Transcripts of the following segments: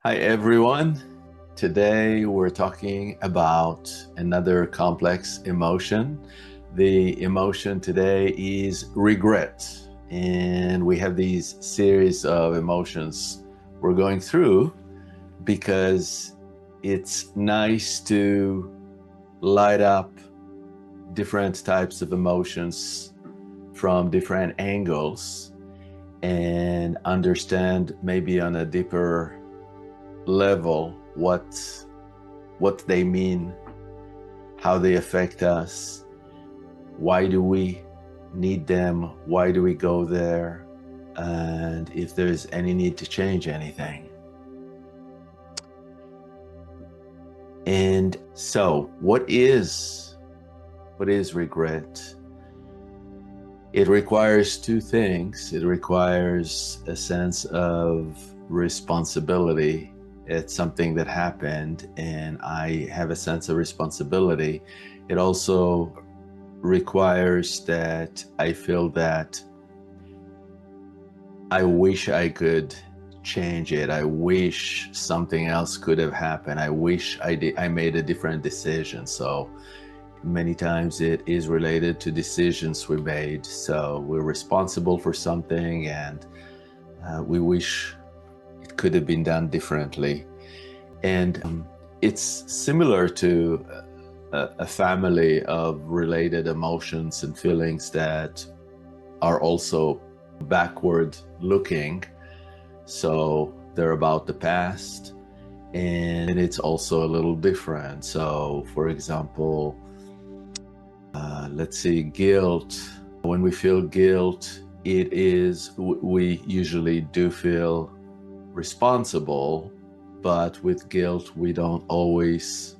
Hi everyone. Today we're talking about another complex emotion. The emotion today is regret. And we have these series of emotions we're going through because it's nice to light up different types of emotions from different angles and understand maybe on a deeper level what they mean, how they affect us, why do we need them, why do we go there, and if there's any need to change anything. And so what is regret? It requires two things. It requires a sense of responsibility. It's something that happened and I have a sense of responsibility. It also requires that I feel that I wish I could change it. I wish something else could have happened. I wish I made a different decision. So many times it is related to decisions we made. So we're responsible for something and we wish it could have been done differently. And it's similar to a family of related emotions and feelings that are also backward looking. So they're about the past, and it's also a little different. So for example, let's see, guilt. When we feel guilt, we usually do feel responsible, but with guilt, we don't always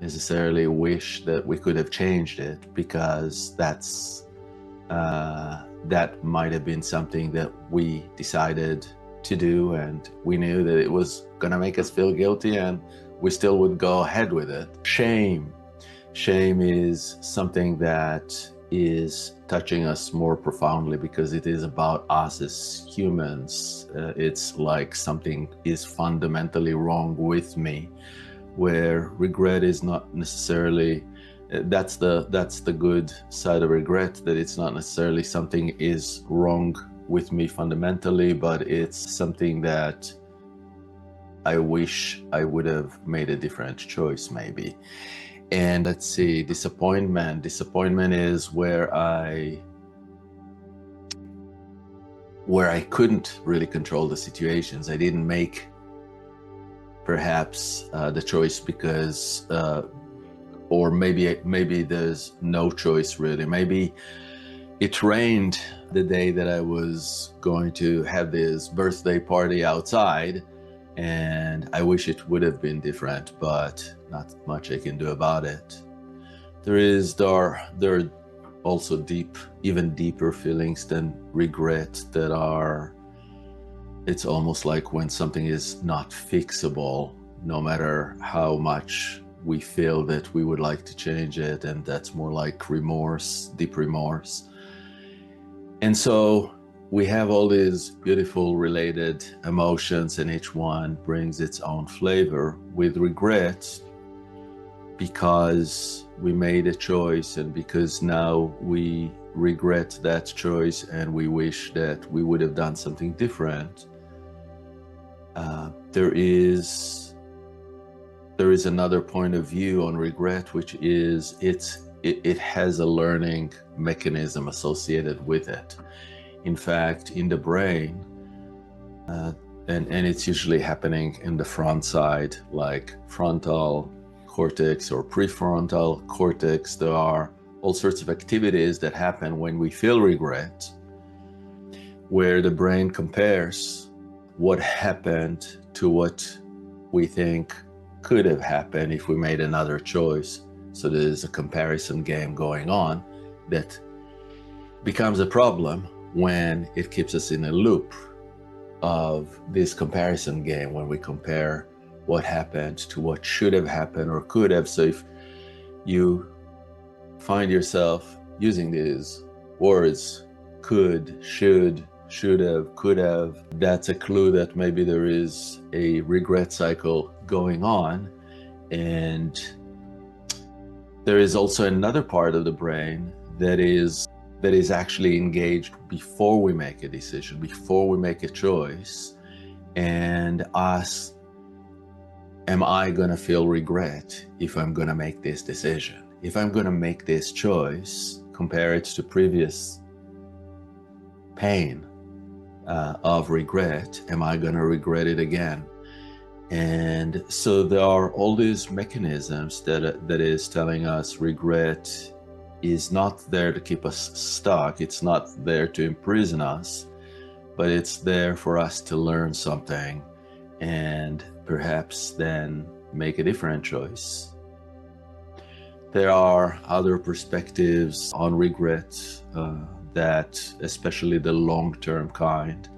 necessarily wish that we could have changed it, because that might have been something that we decided to do and we knew that it was gonna make us feel guilty and we still would go ahead with it. Shame is something that is touching us more profoundly because it is about us as humans. It's like something is fundamentally wrong with me, where regret is not necessarily, that's the good side of regret, that it's not necessarily something is wrong with me fundamentally, but it's something that I wish I would have made a different choice maybe. And let's see, disappointment is where I couldn't really control the situations. I didn't make perhaps the choice because or maybe there's no choice really. Maybe it rained the day that I was going to have this birthday party outside, and I wish it would have been different, but not much I can do about it. There are also even deeper feelings than regret that are, it's almost like when something is not fixable, no matter how much we feel that we would like to change it, and that's more like remorse, deep remorse. And so we have all these beautiful related emotions, and each one brings its own flavor. With regret, because we made a choice and because now we regret that choice and we wish that we would have done something different, there is another point of view on regret, which is it has a learning mechanism associated with it. In fact, in the brain, and it's usually happening in the front side, like frontal cortex or prefrontal cortex. There are all sorts of activities that happen when we feel regret, where the brain compares what happened to what we think could have happened if we made another choice. So there's a comparison game going on that becomes a problem when it keeps us in a loop of this comparison game, when we compare what happened to what should have happened or could have. So if you find yourself using these words, could, should, should have, could have. That's a clue that maybe there is a regret cycle going on. And there is also another part of the brain that is actually engaged before we make a decision, before we make a choice, and asks, am I going to feel regret if I'm going to make this decision? If I'm going to make this choice, compare it to previous pain of regret, am I going to regret it again? And so there are all these mechanisms that is telling us regret is not there to keep us stuck. It's not there to imprison us, but it's there for us to learn something and perhaps then make a different choice. There are other perspectives on regret that, especially the long-term kind.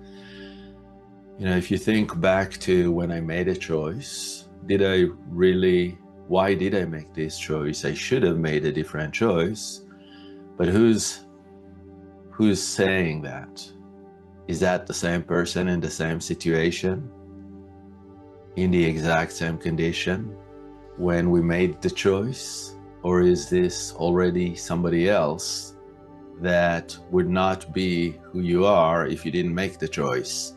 You know, if you think back to when I made a choice, why did I make this choice? I should have made a different choice, but who's saying that? Is that the same person in the same situation, in the exact same condition when we made the choice? Or is this already somebody else that would not be who you are if you didn't make the choice?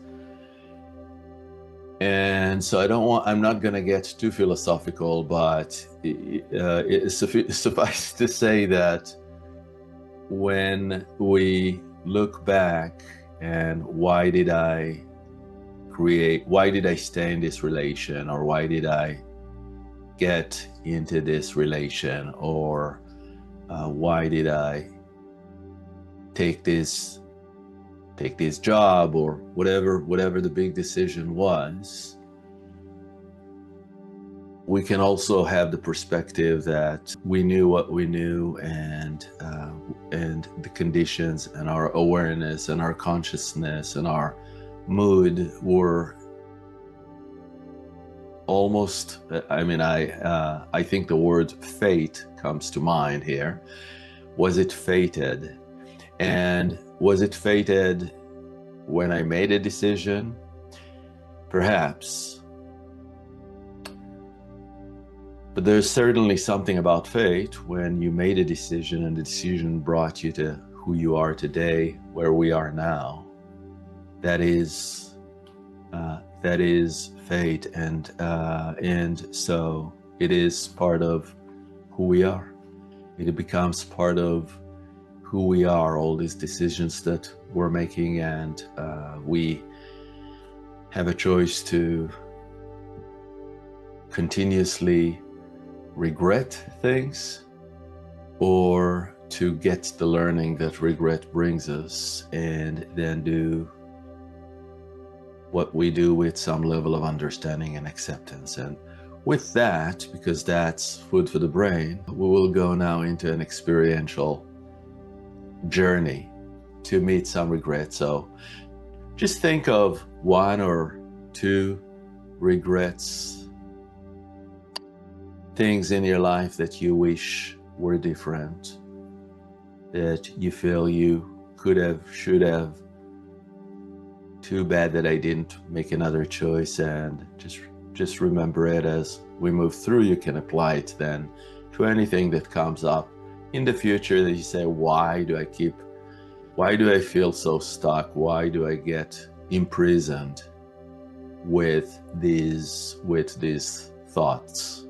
And so I'm not going to get too philosophical, but it's suffice to say that when we look back and why did I stay in this relation, or why did I get into this relation, or why did I take this job, or whatever the big decision was, we can also have the perspective that we knew what we knew, and the conditions and our awareness and our consciousness and our mood were almost, I think the word fate comes to mind here. Was it fated? And was it fated when I made a decision? Perhaps. But there's certainly something about fate when you made a decision and the decision brought you to who you are today, where we are now. That is fate, and so it is part of who we are. It becomes part of who we are, all these decisions that we're making, and we have a choice to continuously regret things, or to get the learning that regret brings us, and then do what we do with some level of understanding and acceptance. And with that, because that's food for the brain, we will go now into an experiential journey to meet some regret. So just think of one or two regrets, things in your life that you wish were different, that you feel you could have, should have. Too bad that I didn't make another choice. And just remember it as we move through. You can apply it then to anything that comes up in the future that you say, why do I feel so stuck? Why do I get imprisoned with these thoughts?